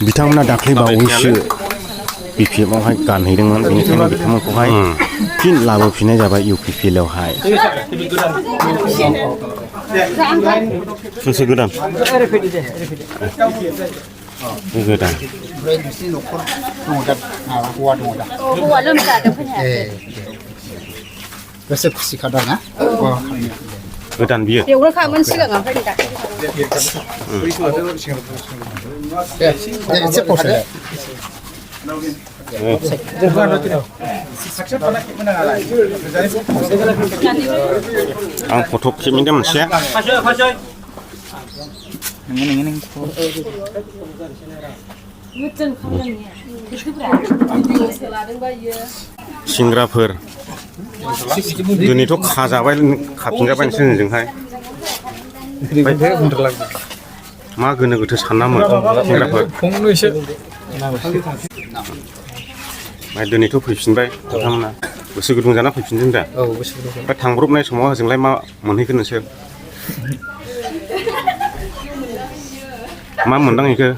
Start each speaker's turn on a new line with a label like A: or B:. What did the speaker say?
A: बिथांमोना दाख्लै बावैसो बिपिएफआवहाय गानहैदोंमोन बेनिखायनो बिथांमोनखौहाय फिन लाबोफिननाय जाबाय इउपिपिएलआवहाय सोर गोदान गोदान
B: हौवा लोमजादों फैनाया
C: गोसो खुसि खादा ना
A: गोदान बियो
B: बेवरोखामोन सिगां ओमफ्राय
C: एसे पस्ट
A: आं फट' खेबनि मोनसे सेंग्राफोर दिनैथ' खाजाबाय खाफिनजाबाय नोंसोरजोंहाय मा गोनो गोथो साननामोन सेंग्राफोर दिनैथ' फैफिनबाय नोंथांमोना गोसो गुदुं जाना फैफिनदों दा ओमफ्राय थांब्रबनाय समाव ओजोंलाय मा मोनहैगोन नोंसोर मा मोनदां इखो